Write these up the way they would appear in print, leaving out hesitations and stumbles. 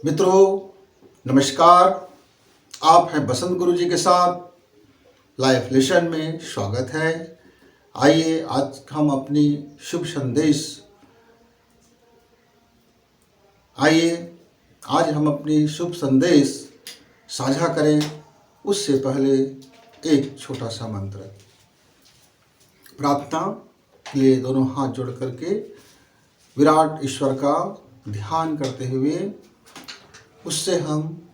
मित्रों नमस्कार। आप हैं बसंत गुरु जी के साथ लाइफ लेसन में स्वागत है। आइए आज हम अपनी शुभ संदेश आइए आज हम अपनी शुभ संदेश साझा करें। उससे पहले एक छोटा सा मंत्र प्रार्थना के लिए दोनों हाथ जोड़ करके विराट ईश्वर का ध्यान करते हुए उससे हम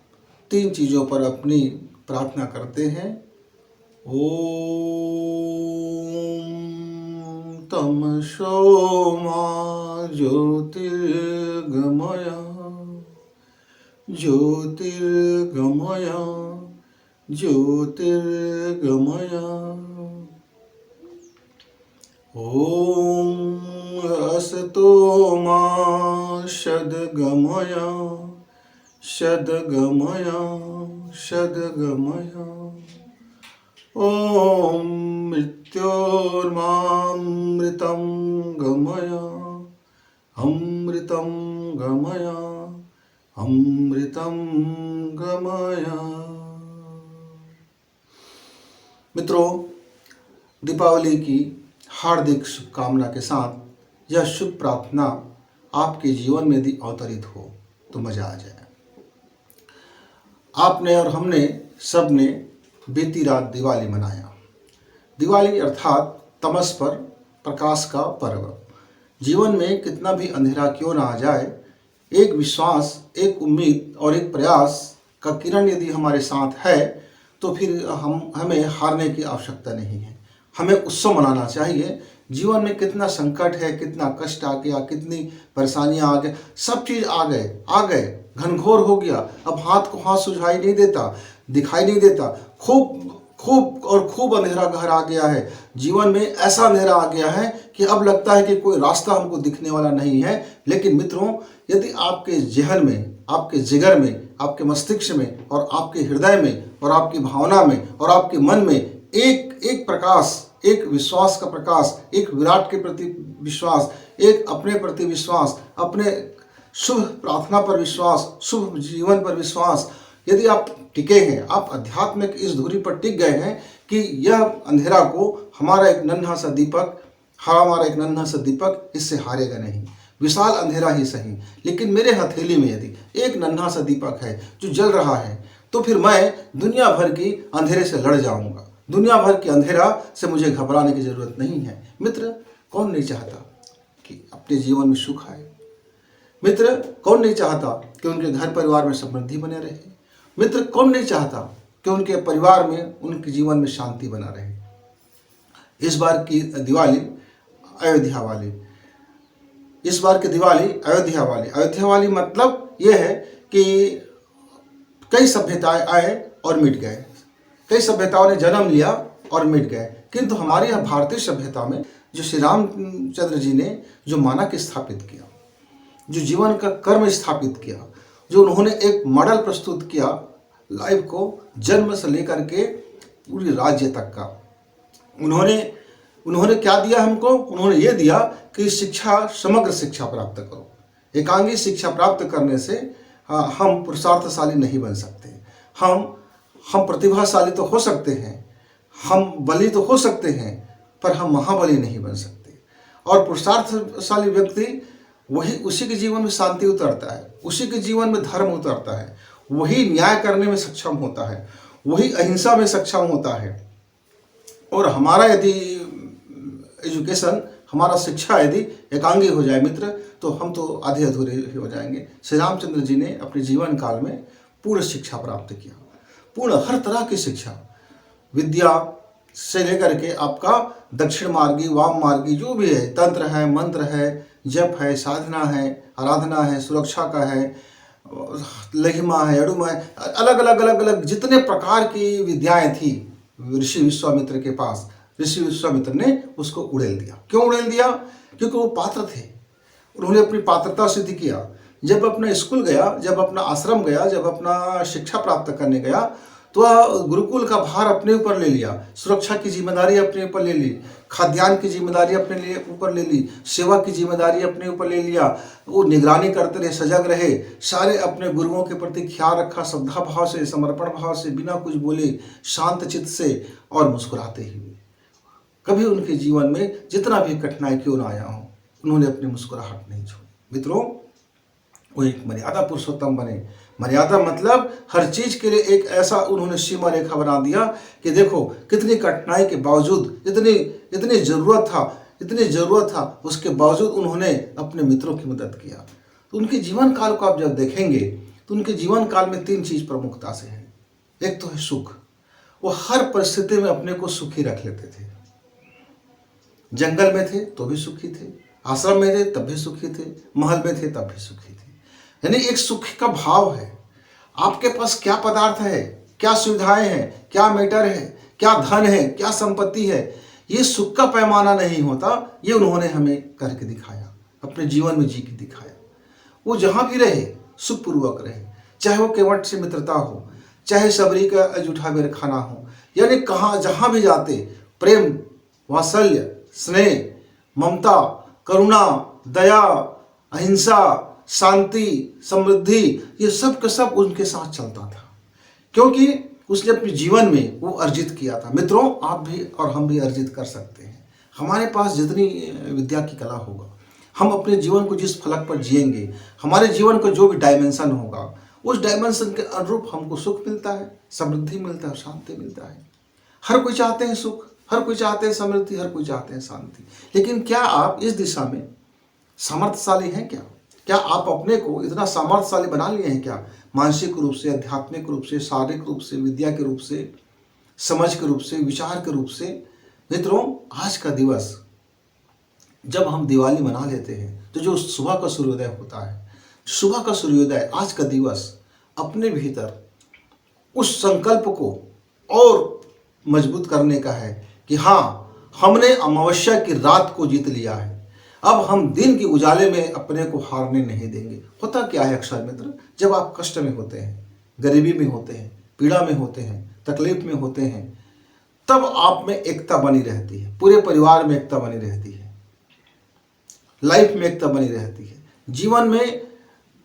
3 चीज़ों पर अपनी प्रार्थना करते हैं। ओम तमसो मा ज्योतिर्गमय ज्योतिर्गमय ज्योतिर्गमय। ओम असतो मा सद्गमय सद्गमय सद्गमय। ओम मृत्योर्मामृतं गमय अमृतं गमय अमृतं गमय। मित्रों, दीपावली की हार्दिक शुभकामना के साथ यह शुभ प्रार्थना आपके जीवन में यदि अवतरित हो तो मज़ा आ जाए। आपने और हमने सब ने बीती रात दिवाली मनाया। दिवाली अर्थात तमस पर प्रकाश का पर्व। जीवन में कितना भी अंधेरा क्यों ना आ जाए, एक विश्वास, एक उम्मीद और एक प्रयास का किरण यदि हमारे साथ है तो फिर हमें हारने की आवश्यकता नहीं है। हमें उत्सव मनाना चाहिए। जीवन में कितना संकट है, कितना कष्ट आ गया, कितनी परेशानियां आ गए, सब चीज़ आ गए, घनघोर हो गया। अब हाथ को हाथ सुझाई नहीं देता, दिखाई नहीं देता। खूब अंधेरा घर आ गया है। जीवन में ऐसा अंधेरा आ गया है कि अब लगता है कि कोई रास्ता हमको दिखने वाला नहीं है। लेकिन मित्रों, यदि आपके जहन में, आपके जिगर में, आपके मस्तिष्क में और आपके हृदय में और आपकी भावना में और आपके मन में एक प्रकाश, एक विश्वास का प्रकाश, एक विराट के प्रति विश्वास, एक अपने प्रति विश्वास, अपने शुभ प्रार्थना पर विश्वास, शुभ जीवन पर विश्वास, यदि आप टिके हैं, आप आध्यात्मिक इस धुरी पर टिक गए हैं कि यह अंधेरा को हमारा एक नन्हा सा दीपक इससे हारेगा नहीं। विशाल अंधेरा ही सही, लेकिन मेरे हथेली में यदि एक नन्हा सा दीपक है जो जल रहा है तो फिर मैं दुनिया भर की अंधेरे से लड़ जाऊंगा। दुनिया भर के अंधेरा से मुझे घबराने की जरूरत नहीं है। मित्र, कौन नहीं चाहता कि अपने जीवन में सुख आए? मित्र, कौन नहीं चाहता कि उनके घर परिवार में समृद्धि बने रहे? मित्र, कौन नहीं चाहता कि उनके परिवार में, उनके जीवन में शांति बना रहे? इस बार की दिवाली अयोध्या वाली मतलब यह है कि कई सभ्यताएं आए और मिट गए। कई सभ्यताओं ने जन्म लिया और मिट गए, किंतु हमारे यहाँ भारतीय सभ्यता में जो श्री रामचंद्र जी ने जो मानक स्थापित किया, जो जीवन का कर्म स्थापित किया, जो उन्होंने एक मॉडल प्रस्तुत किया लाइफ को जन्म से लेकर के पूरी राज्य तक का, उन्होंने क्या दिया हमको? उन्होंने ये दिया कि शिक्षा, समग्र शिक्षा प्राप्त करो। एकांगी शिक्षा प्राप्त करने से हम पुरुषार्थशाली नहीं बन सकते। हम प्रतिभाशाली तो हो सकते हैं, हम बली तो हो सकते हैं, पर हम महाबली नहीं बन सकते। और पुरुषार्थशाली व्यक्ति वही, उसी के जीवन में शांति उतरता है, उसी के जीवन में धर्म उतरता है, वही न्याय करने में सक्षम होता है, वही अहिंसा में सक्षम होता है। और हमारा यदि एजुकेशन, हमारा शिक्षा यदि एकांगी हो जाए मित्र, तो हम तो आधे अधूरे हो जाएंगे। श्री रामचंद्र जी ने अपने जीवन काल में पूर्ण शिक्षा प्राप्त किया, पूर्ण हर तरह की शिक्षा, विद्या से लेकर के आपका दक्षिण मार्गी, वाम मार्गी, जो भी है, तंत्र है, मंत्र है, जप है, साधना है, आराधना है, सुरक्षा का है, लघिमा है, अड़ुमा है, अलग अलग जितने प्रकार की विद्याएं थी ऋषि विश्वामित्र के पास, ऋषि विश्वामित्र ने उसको उड़ेल दिया। क्यों उड़ेल दिया? क्योंकि वो पात्र थे, उन्होंने अपनी पात्रता सिद्ध किया। जब अपना स्कूल गया, जब अपना आश्रम गया, जब अपना शिक्षा प्राप्त करने गया, तो गुरुकुल का भार अपने ऊपर ले लिया, सुरक्षा की जिम्मेदारी अपने ऊपर ले ली, खाद्यान्न की जिम्मेदारी अपने लिए ऊपर ले ली, सेवा की जिम्मेदारी अपने ऊपर ले लिया, वो निगरानी करते रहे, सजग रहे, सारे अपने गुरुओं के प्रति ख्याल रखा, श्रद्धा भाव से, समर्पण भाव से, बिना कुछ बोले, शांत चित्त से और मुस्कुराते हुए। कभी उनके जीवन में जितना भी कठिनाई क्यों ना आया हो, उन्होंने अपनी मुस्कुराहट नहीं छोड़ी। मित्रों, वो एक मर्यादा पुरुषोत्तम बने। मर्यादा मतलब हर चीज के लिए एक ऐसा उन्होंने सीमा रेखा बना दिया कि देखो कितनी कठिनाई के बावजूद, इतनी जरूरत था, उसके बावजूद उन्होंने अपने मित्रों की मदद किया। तो उनके जीवन काल को आप जब देखेंगे तो उनके जीवन काल में 3 चीज प्रमुखता से है। एक तो है सुख, वो हर परिस्थिति में अपने को सुखी रख लेते थे। जंगल में थे तो भी सुखी थे, आश्रम में थे तब भी सुखी थे, महल में थे तब भी सुखी थे। यानी एक सुख का भाव है। आपके पास क्या पदार्थ है, क्या सुविधाएं हैं, क्या मैटर है, क्या धन है, क्या संपत्ति है, ये सुख का पैमाना नहीं होता। ये उन्होंने हमें करके दिखाया, अपने जीवन में जी के दिखाया। वो जहाँ भी रहे सुखपूर्वक रहे, चाहे वो केवट से मित्रता हो, चाहे सबरी का जूठा बेर खाना हो, यानी कहाँ जहाँ भी जाते प्रेम, वात्सल्य, स्नेह, ममता, करुणा, दया, अहिंसा, शांति, समृद्धि, ये सब का सब उनके साथ चलता था, क्योंकि उसने अपने जीवन में वो अर्जित किया था। मित्रों, आप भी और हम भी अर्जित कर सकते हैं। हमारे पास जितनी विद्या की कला होगा, हम अपने जीवन को जिस फलक पर जिएंगे, हमारे जीवन का जो भी डायमेंशन होगा, उस डायमेंशन के अनुरूप हमको सुख मिलता है, समृद्धि मिलता है, शांति मिलता है। हर कोई चाहते हैं सुख, हर कोई चाहते हैं समृद्धि, हर कोई चाहते हैं शांति। लेकिन क्या आप इस दिशा में सामर्थ्यशाली हैं? क्या आप अपने को इतना सामर्थ्यशाली बना लिए हैं क्या? मानसिक रूप से, आध्यात्मिक रूप से, शारीरिक रूप से, विद्या के रूप से, समझ के रूप से, विचार के रूप से। मित्रों, आज का दिवस जब हम दिवाली मना लेते हैं तो जो सुबह का सूर्योदय होता है, सुबह का सूर्योदय, आज का दिवस अपने भीतर उस संकल्प को और मजबूत करने का है कि हाँ, हमने अमावस्या की रात को जीत लिया है। अब हम दिन के उजाले में अपने को हारने नहीं देंगे। होता क्या है अक्सर मित्र, जब आप कष्ट में होते हैं, गरीबी में होते हैं, पीड़ा में होते हैं, तकलीफ में होते हैं, तब आप में एकता बनी रहती है, पूरे परिवार में एकता बनी रहती है, लाइफ में एकता बनी रहती है। जीवन में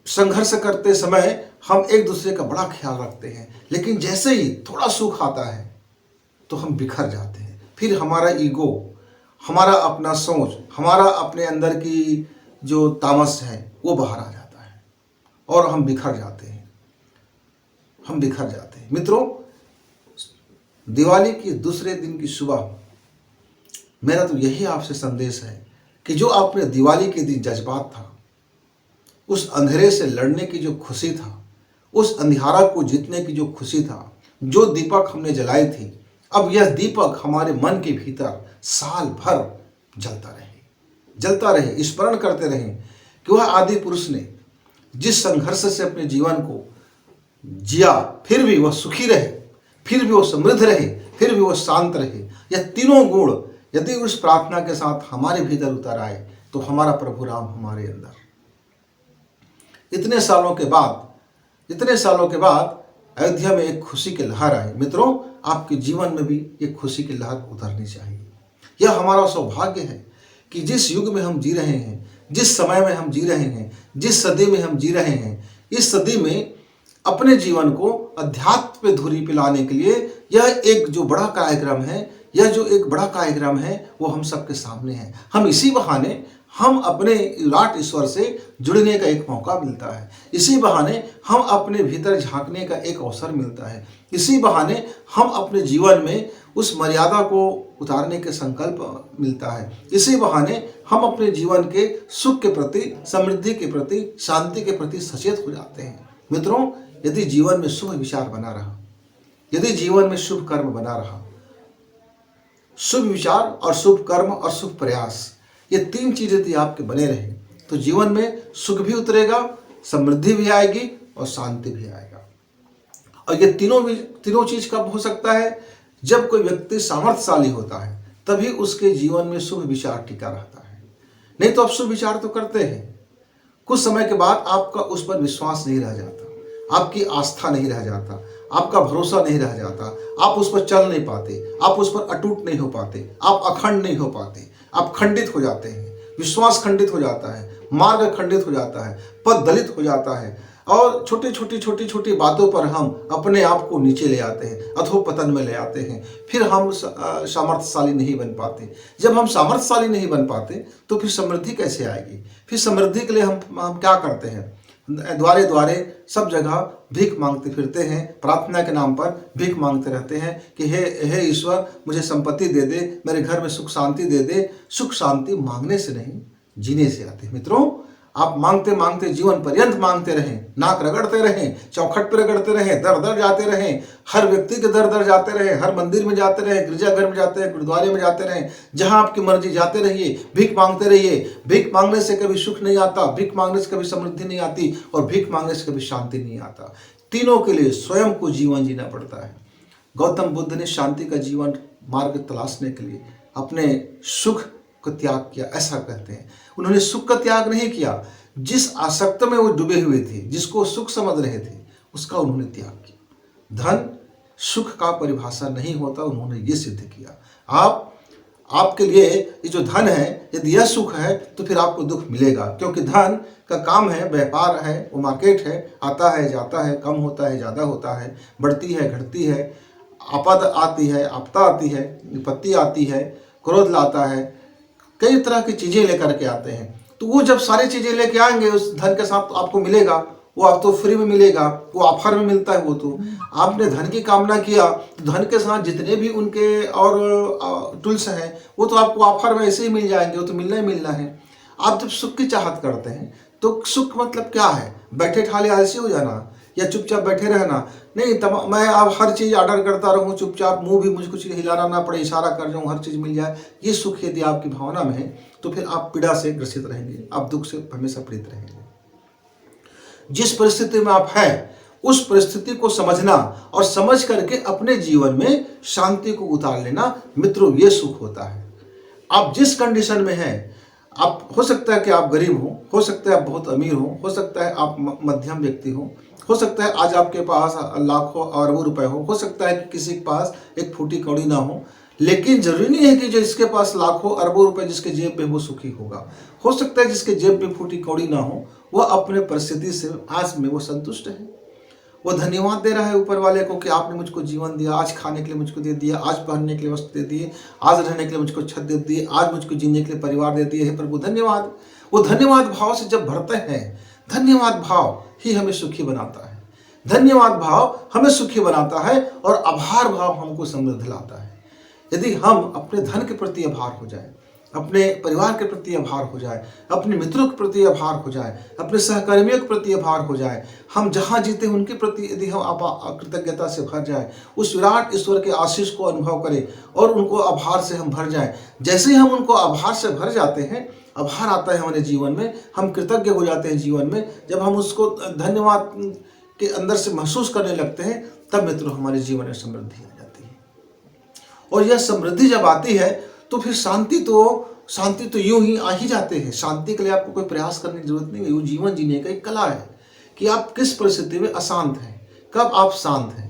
संघर्ष करते समय हम एक दूसरे का बड़ा ख्याल रखते हैं, लेकिन जैसे ही थोड़ा सुख आता है तो हम बिखर जाते हैं। फिर हमारा ईगो, हमारा अपना सोच, हमारा अपने अंदर की जो तामस है वो बाहर आ जाता है और हम बिखर जाते हैं, मित्रों, दिवाली की दूसरे दिन की सुबह मेरा तो यही आपसे संदेश है कि जो आपने दिवाली के दिन जज्बात था, उस अंधेरे से लड़ने की जो खुशी था, उस अंधियारा को जीतने की जो खुशी था, जो दीपक हमने जलाई थी, अब यह दीपक हमारे मन के भीतर साल भर जलता रहे, स्मरण करते रहें कि वह आदि पुरुष ने जिस संघर्ष से अपने जीवन को जिया, फिर भी वह सुखी रहे, फिर भी वह समृद्ध रहे, फिर भी वह शांत रहे। यह तीनों गुण यदि उस प्रार्थना के साथ हमारे भीतर उतर आए तो हमारा प्रभु राम हमारे अंदर इतने सालों के बाद अयोध्या में एक खुशी की लहर आई। मित्रों, आपके जीवन में भी एक खुशी की लहर उतरनी चाहिए। यह हमारा सौभाग्य है कि जिस युग में हम जी रहे हैं, जिस समय में हम जी रहे हैं, जिस सदी में हम जी रहे हैं, इस सदी में अपने जीवन को अध्यात्म पे धुरी पे लाने के लिए यह एक जो बड़ा कार्यक्रम है, वो हम सबके सामने है। हम इसी बहाने हम अपने विराट ईश्वर से जुड़ने का एक मौका मिलता है, इसी बहाने हम अपने भीतर झांकने का एक अवसर मिलता है, इसी बहाने हम अपने जीवन में उस मर्यादा को उतारने के संकल्प मिलता है, इसी बहाने हम अपने जीवन के सुख के प्रति, समृद्धि के प्रति, शांति के प्रति सचेत हो जाते हैं। मित्रों, यदि जीवन में शुभ विचार बना रहा, यदि जीवन में शुभ कर्म बना रहा, शुभ विचार और शुभ कर्म और शुभ प्रयास, ये 3 चीजें यदि आपके बने रहे तो जीवन में सुख भी उतरेगा, समृद्धि भी आएगी और शांति भी आएगा। और ये तीनों चीज कब हो सकता है? जब कोई व्यक्ति सामर्थ्यशाली होता है, तभी उसके जीवन में शुभ विचार टिका रहता है। नहीं तो आप शुभ विचार तो करते हैं, कुछ समय के बाद आपका उस पर विश्वास नहीं रह जाता, आपकी आस्था नहीं रह जाता, आपका भरोसा नहीं रह जाता, आप उस पर चल नहीं पाते, आप उस पर अटूट नहीं हो पाते, आप अखंड नहीं हो पाते, आप खंडित हो जाते हैं, विश्वास खंडित हो जाता है, मार्ग खंडित हो जाता है, पद दलित हो जाता है और छोटी बातों पर हम अपने आप को नीचे ले आते हैं, अधोपतन में ले आते हैं। फिर हम सामर्थ्यशाली नहीं बन पाते। जब हम सामर्थ्यशाली नहीं बन पाते तो फिर समृद्धि कैसे आएगी? फिर समृद्धि के लिए हम क्या करते हैं? द्वारे द्वारे सब जगह भीख मांगते फिरते हैं, प्रार्थना के नाम पर भीख मांगते रहते हैं कि हे ईश्वर मुझे संपत्ति दे दे, मेरे घर में सुख शांति दे दे। सुख शांति मांगने से नहीं, जीने से आते हैं। मित्रों, आप मांगते मांगते जीवन पर्यंत मांगते रहें, नाक रगड़ते रहें, चौखट पर रगड़ते रहें, दर दर जाते रहें, हर व्यक्ति के दर दर जाते रहें, हर मंदिर में जाते रहें, गिरजाघर में जाते रहें, गुरुद्वारे में जाते रहें, जहां आपकी मर्जी जाते रहिए, भीख मांगते रहिए। भीख मांगने से कभी सुख नहीं आता, भीख मांगने से कभी समृद्धि नहीं आती और भीख मांगने से कभी शांति नहीं आता। तीनों के लिए स्वयं को जीवन जीना पड़ता है। गौतम बुद्ध ने शांति का जीवन मार्ग तलाशने के लिए अपने सुख को त्याग किया, ऐसा कहते हैं। उन्होंने सुख का त्याग नहीं किया, जिस आसक्त में वो डूबे हुए थे, जिसको सुख समझ रहे थे, उसका उन्होंने त्याग किया। धन सुख का परिभाषा नहीं होता, उन्होंने ये सिद्ध किया। आपके लिए ये जो धन है, यदि यह सुख है तो फिर आपको दुख मिलेगा, क्योंकि धन का काम है, व्यापार है, वो मार्केट है, आता है जाता है, कम होता है ज़्यादा होता है, बढ़ती है घटती है, आपद आती है, आपदा आती है, विपत्ति आती है, क्रोध लाता है, कई तरह की चीज़ें लेकर के आते हैं। तो वो जब सारी चीज़ें लेके आएंगे उस धन के साथ, तो आपको मिलेगा वो, आप तो फ्री में मिलेगा, वो ऑफर में मिलता है। वो तो आपने धन की कामना किया तो धन के साथ जितने भी उनके और टूल्स हैं वो तो आपको ऑफर में ऐसे ही मिल जाएंगे, वो तो मिलना ही मिलना है। आप जब सुख की चाहत करते हैं तो सुख मतलब क्या है? बैठे ठाले आलसी हो जाना या चुपचाप बैठे रहना? नहीं, मैं अब हर चीज़ ऑर्डर करता रहूँ, चुपचाप, मुंह भी मुझे कुछ हिलाना ना पड़े, इशारा कर जाऊँ, हर चीज़ मिल जाए, ये सुख यदि आपकी भावना में है तो फिर आप पीड़ा से ग्रसित रहेंगे, आप दुख से हमेशा पीड़ित रहेंगे। जिस परिस्थिति में आप हैं उस परिस्थिति को समझना और समझ करके अपने जीवन में शांति को उतार लेना, मित्रों, ये सुख होता है। आप जिस कंडीशन में हैं, आप हो सकता है कि आप गरीब हो सकता है आप बहुत अमीर हो सकता है आप मध्यम व्यक्ति हो सकता है आज आपके पास लाखों अरबों रुपए हो सकता है कि किसी के पास एक फूटी कौड़ी ना हो, लेकिन जरूरी नहीं है कि जो इसके पास लाखों अरबों रुपए जिसके जेब में वो सुखी होगा। हो सकता है जिसके जेब में फूटी कौड़ी ना हो, वह अपने परिस्थिति से आज में वो संतुष्ट है, वो धन्यवाद दे रहा है ऊपर वाले को कि आपने मुझको जीवन दिया, आज खाने के लिए मुझको दे दिया, आज पहनने के लिए वस्त्र दे दिए, आज रहने के लिए मुझको छत दे दिए, आज मुझको जीने के लिए परिवार दे दिए। है प्रभु धन्यवाद। वो धन्यवाद भाव से जब भरते हैं, धन्यवाद भाव ही हमें सुखी बनाता है, धन्यवाद भाव हमें सुखी बनाता है और आभार भाव हमको समृद्ध लाता है। यदि हम अपने धन के प्रति आभार हो जाए, अपने परिवार के प्रति आभार हो जाए, अपने मित्रों के प्रति आभार हो जाए, अपने सहकर्मियों के प्रति आभार हो जाए, हम जहाँ जीते उनके प्रति यदि हम कृतज्ञता से भर जाए, उस विराट ईश्वर के आशीष को अनुभव करें और उनको आभार से हम भर जाएं। जैसे ही हम उनको आभार से भर जाते हैं, आभार आता है हमारे जीवन में, हम कृतज्ञ हो जाते हैं जीवन में। जब हम उसको धन्यवाद के अंदर से महसूस करने लगते हैं, तब मित्रों हमारे जीवन में समृद्धि आ जाती है। और यह समृद्धि जब आती है तो फिर शांति तो यूं ही आ ही जाते हैं। शांति के लिए आपको कोई प्रयास करने की जरूरत नहीं है। यूं जीवन जीने का एक कला है कि आप किस परिस्थिति में अशांत हैं, कब आप शांत हैं।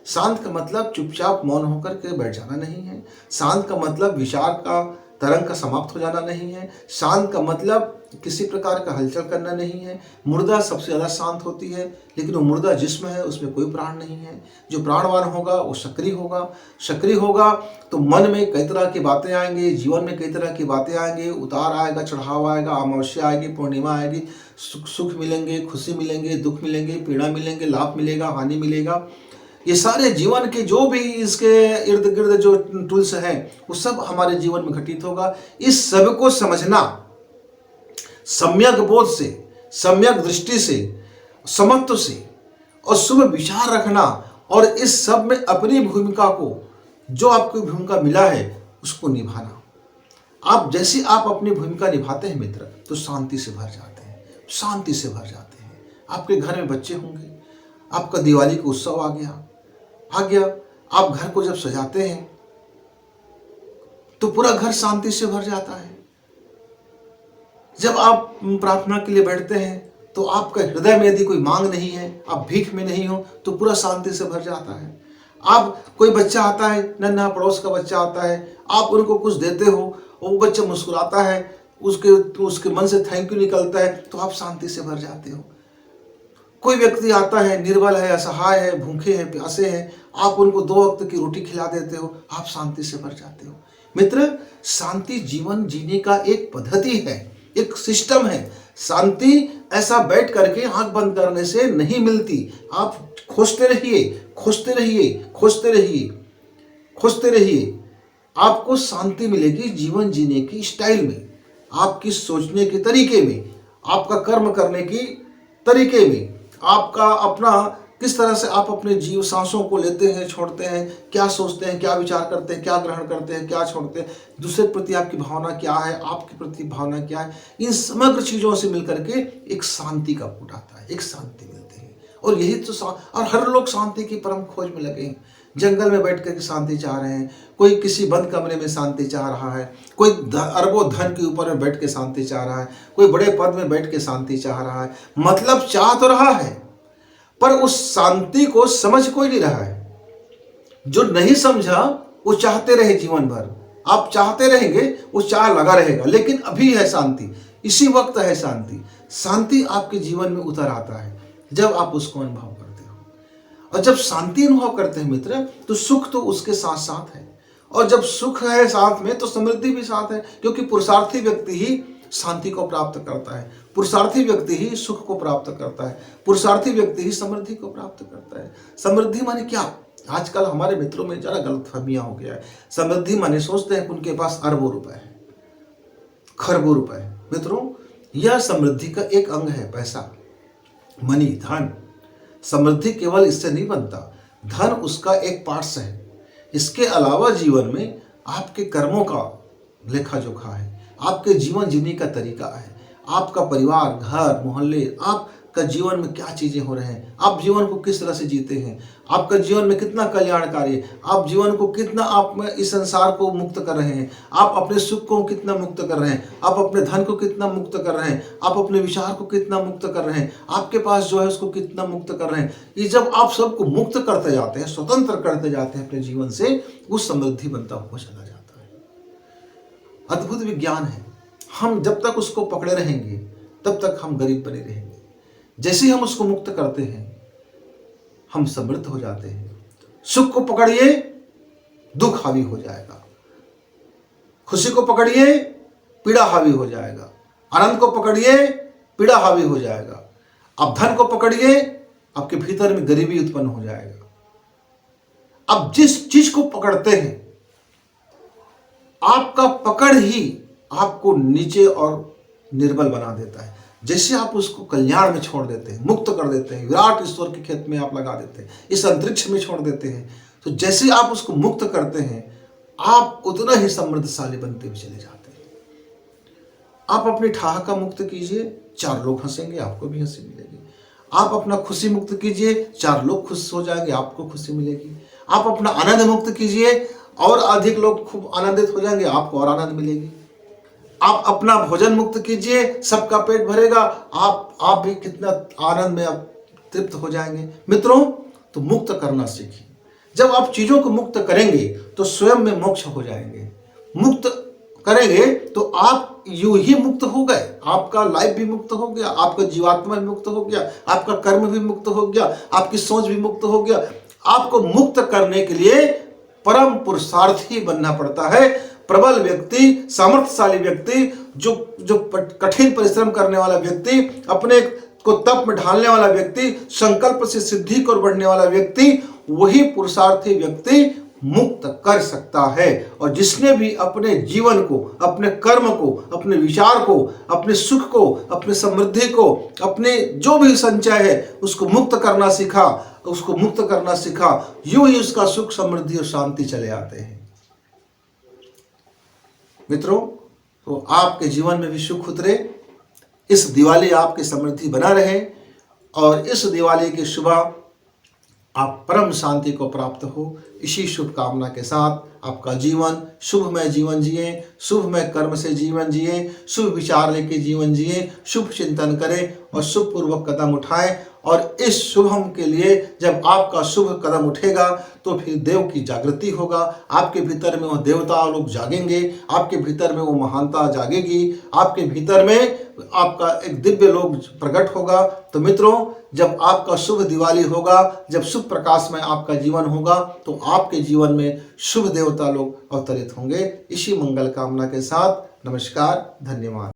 शांत का मतलब चुपचाप मौन होकर के बैठ जाना नहीं है। शांत का मतलब विचार का तरंग का समाप्त हो जाना नहीं है। शांत का मतलब किसी प्रकार का हलचल करना नहीं है। मुर्दा सबसे ज़्यादा शांत होती है, लेकिन वो मुर्दा जिस्म है, उसमें कोई प्राण नहीं है। जो प्राणवान होगा वो सक्रिय होगा। सक्रिय होगा तो मन में कई तरह की बातें आएंगी, जीवन में कई तरह की बातें आएंगी, उतार आएगा, चढ़ाव आएगा, अमावस्या आएगी, पूर्णिमा आएगी, सुख मिलेंगे, खुशी मिलेंगे, दुख मिलेंगे, पीड़ा मिलेंगे, लाभ मिलेगा, हानि मिलेगा। ये सारे जीवन के जो भी इसके इर्द गिर्द जो टूल्स हैं वो सब हमारे जीवन में घटित होगा। इस सब को समझना सम्यक बोध से, सम्यक दृष्टि से, समत्व से और शुभ विचार रखना और इस सब में अपनी भूमिका को, जो आपको भूमिका मिला है, उसको निभाना। आप जैसे आप अपनी भूमिका निभाते हैं मित्र, तो शांति से भर जाते हैं, शांति से भर जाते हैं। आपके घर में बच्चे होंगे, आपका दिवाली का उत्सव आ गया, आप घर को जब सजाते हैं तो पूरा घर शांति से भर जाता है। जब आप प्रार्थना के लिए बैठते हैं तो आपका हृदय में यदि कोई मांग नहीं है, आप भीख में नहीं हो, तो पूरा शांति से भर जाता है। आप कोई बच्चा आता है, नन्हा पड़ोस का बच्चा आता है, आप उनको कुछ देते हो, वो बच्चा मुस्कुराता है, उसके मन से थैंक यू निकलता है, तो आप शांति से भर जाते हो। कोई व्यक्ति आता है, निर्बल है, असहाय है, भूखे हैं, प्यासे हैं, आप उनको 2 वक्त की रोटी खिला देते हो, आप शांति से भर जाते हो। मित्र, शांति जीवन जीने का एक पद्धति है, एक सिस्टम है। शांति ऐसा बैठ करके आंख बंद करने से नहीं मिलती। आप खोजते रहिए, खोजते रहिए, खोजते रहिए, खोजते रहिए। आपको शांति मिलेगी जीवन जीने की स्टाइल में, आपकी सोचने के तरीके में, आपका कर्म करने की तरीके में, आपका अपना किस तरह से आप अपने जीव सांसों को लेते हैं, छोड़ते हैं, क्या सोचते हैं, क्या विचार करते हैं, क्या ग्रहण करते हैं, क्या छोड़ते हैं, दूसरे के प्रति आपकी भावना क्या है, आपके प्रति भावना क्या है, इन समग्र चीज़ों से मिलकर के एक शांति का फूट आता है, एक शांति मिलती है। और यही तो और हर लोग शांति की परम खोज में लगे हैं। जंगल में बैठ कर शांति चाह रहे हैं, कोई किसी बंद कमरे में शांति चाह रहा है, कोई अरबों धन के ऊपर में बैठ के शांति चाह रहा है, कोई बड़े पद में बैठ के शांति चाह रहा है। मतलब चाह तो रहा है, पर उस शांति को समझ कोई नहीं रहा है। जो नहीं समझा वो चाहते रहे जीवन भर, आप चाहते रहेंगे, वो चाह लगा रहेगा, लेकिन अभी है शांति, इसी वक्त है शांति। शांति आपके जीवन में उतर आता है जब आप उसको अनुभव करते हो। और जब शांति अनुभव करते हैं मित्र, तो सुख तो उसके साथ साथ है, और जब सुख है साथ में तो समृद्धि भी साथ है, क्योंकि पुरुषार्थी व्यक्ति ही शांति को प्राप्त करता है, पुरुषार्थी व्यक्ति ही सुख को प्राप्त करता है, पुरुषार्थी व्यक्ति ही समृद्धि को प्राप्त करता है। समृद्धि माने क्या? आजकल हमारे मित्रों में जरा गलतफहमियां हो गया है। समृद्धि माने सोचते हैं कि उनके पास अरबों रुपए है, खरबों रुपए है। मित्रों, यह समृद्धि का एक अंग है, पैसा, मनी, धन। समृद्धि केवल इससे नहीं बनता, धन उसका एक पार्ट्स है। इसके अलावा जीवन में आपके कर्मों का लेखा जोखा है, आपके जीवन जीने का तरीका है, आपका परिवार, घर, मोहल्ले, आपका जीवन में क्या चीज़ें हो रहे हैं, आप जीवन को किस तरह से जीते हैं, आपका जीवन में कितना कल्याणकारी है, आप जीवन को कितना आप में इस संसार को मुक्त कर रहे हैं, आप अपने सुख को कितना मुक्त कर रहे हैं, आप अपने धन को कितना मुक्त कर रहे हैं, आप अपने विचार को कितना मुक्त कर रहे हैं, आपके पास जो है उसको कितना मुक्त कर रहे हैं। ये जब आप सबको मुक्त करते जाते हैं, स्वतंत्र करते जाते हैं अपने जीवन से, उस समृद्धि बनता हुआ चला जाता है। अद्भुत विज्ञान है। हम जब तक उसको पकड़े रहेंगे तब तक हम गरीब बने रहेंगे। जैसे ही हम उसको मुक्त करते हैं हम समृद्ध हो जाते हैं। सुख को पकड़िए, दुख हावी हो जाएगा। खुशी को पकड़िए, पीड़ा हावी हो जाएगा। आनंद को पकड़िए, पीड़ा हावी हो जाएगा। अब धन को पकड़िए, आपके भीतर में गरीबी उत्पन्न हो जाएगा। अब जिस चीज को पकड़ते हैं, आपका पकड़ ही आपको नीचे और निर्बल बना देता है। जैसे आप उसको कल्याण में छोड़ देते हैं, मुक्त कर देते हैं, विराट ईश्वर के खेत में आप लगा देते हैं, इस अंतरिक्ष में छोड़ देते हैं, तो जैसे आप उसको मुक्त करते हैं, आप उतना ही समृद्धशाली बनते हुए चले जाते हैं। आप अपनी ठहाका मुक्त कीजिए, 4 लोग हंसेंगे, आपको भी हंसी मिलेगी। आप अपना खुशी मुक्त कीजिए, 4 लोग खुश हो जाएंगे, आपको खुशी मिलेगी। आप अपना आनंद मुक्त कीजिए, और अधिक लोग खूब आनंदित हो जाएंगे, आपको और आनंद मिलेगी। आप अपना भोजन मुक्त कीजिए, सबका पेट भरेगा, आप भी कितना आनंद में आप तृप्त हो जाएंगे। मित्रों, तो मुक्त करना सीखिए। जब आप चीजों को मुक्त करेंगे तो स्वयं में मोक्ष हो जाएंगे। मुक्त करेंगे तो आप यूं ही मुक्त हो गए, आपका लाइफ भी मुक्त हो गया, आपका जीवात्मा भी मुक्त हो गया, आपका कर्म भी मुक्त हो गया, आपकी सोच भी मुक्त हो गया। आपको मुक्त करने के लिए परम पुरुषार्थी बनना पड़ता है। प्रबल व्यक्ति, सामर्थ्यशाली व्यक्ति, जो कठिन परिश्रम करने वाला व्यक्ति, अपने को तप में ढालने वाला व्यक्ति, संकल्प से सिद्धि को बढ़ने वाला व्यक्ति, वही पुरुषार्थी व्यक्ति मुक्त कर सकता है। और जिसने भी अपने जीवन को, अपने कर्म को, अपने विचार को, अपने सुख को, अपने समृद्धि को, अपने जो भी संचय है उसको मुक्त करना सीखा, उसको मुक्त करना सीखा, यूं ही उसका सुख, समृद्धि और शांति चले आते हैं। मित्रों, तो आपके जीवन में भी सुख उतरे, इस दिवाली आपकी समृद्धि बना रहे, और इस दिवाली की सुबह आप परम शांति को प्राप्त हो। इसी शुभकामना के साथ आपका जीवन शुभमय जीवन जिए, शुभमय कर्म से जीवन जिए, शुभ विचार लेके जीवन जिए, शुभ चिंतन करें और शुभ पूर्वक कदम उठाएं। और इस शुभम के लिए जब आपका शुभ कदम उठेगा तो फिर देव की जागृति होगा, आपके भीतर में वो देवता लोग जागेंगे, आपके भीतर में वो महानता जागेगी, आपके भीतर में आपका एक दिव्य लोक प्रकट होगा। तो मित्रों, जब आपका शुभ दिवाली होगा, जब शुभ प्रकाश में आपका जीवन होगा, तो आपके जीवन में शुभ देवता लोग अवतरित होंगे। इसी मंगल कामना के साथ नमस्कार, धन्यवाद।